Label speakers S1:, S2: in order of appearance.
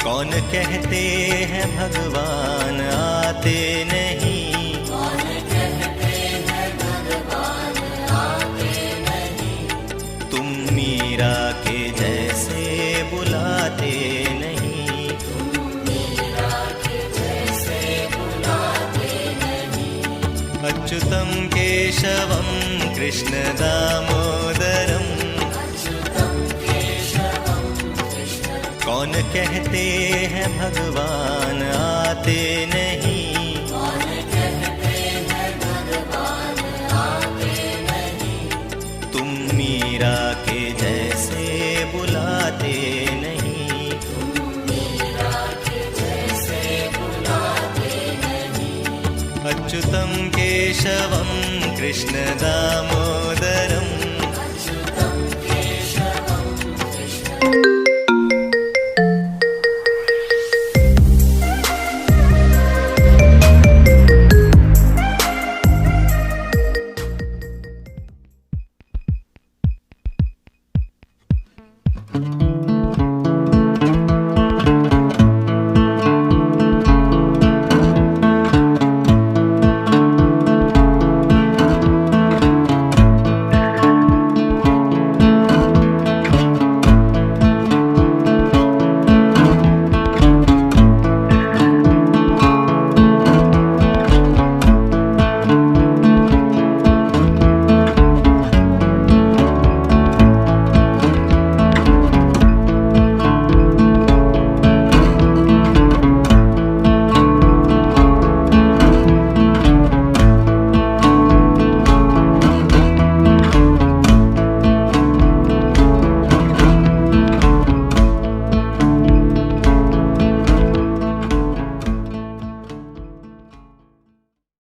S1: कौन कहते हैं भगवान आते नहीं,
S2: कौन कहते हैं भगवान आते नहीं।
S1: तुम मीरा के जैसे बुलाते नहीं,
S2: तुम मीरा के जैसे बुलाते नहीं।
S1: अच्युतम केशवम कृष्ण दामोदरम, कौन कहते हैं भगवान आते नहीं,
S2: कौन कहते हैं भगवान आते नहीं।
S1: तुम मीरा के जैसे बुलाते नहीं,
S2: तुम मीरा के जैसे बुलाते नहीं।
S1: अच्युतम केशवम कृष्ण दामोदरम।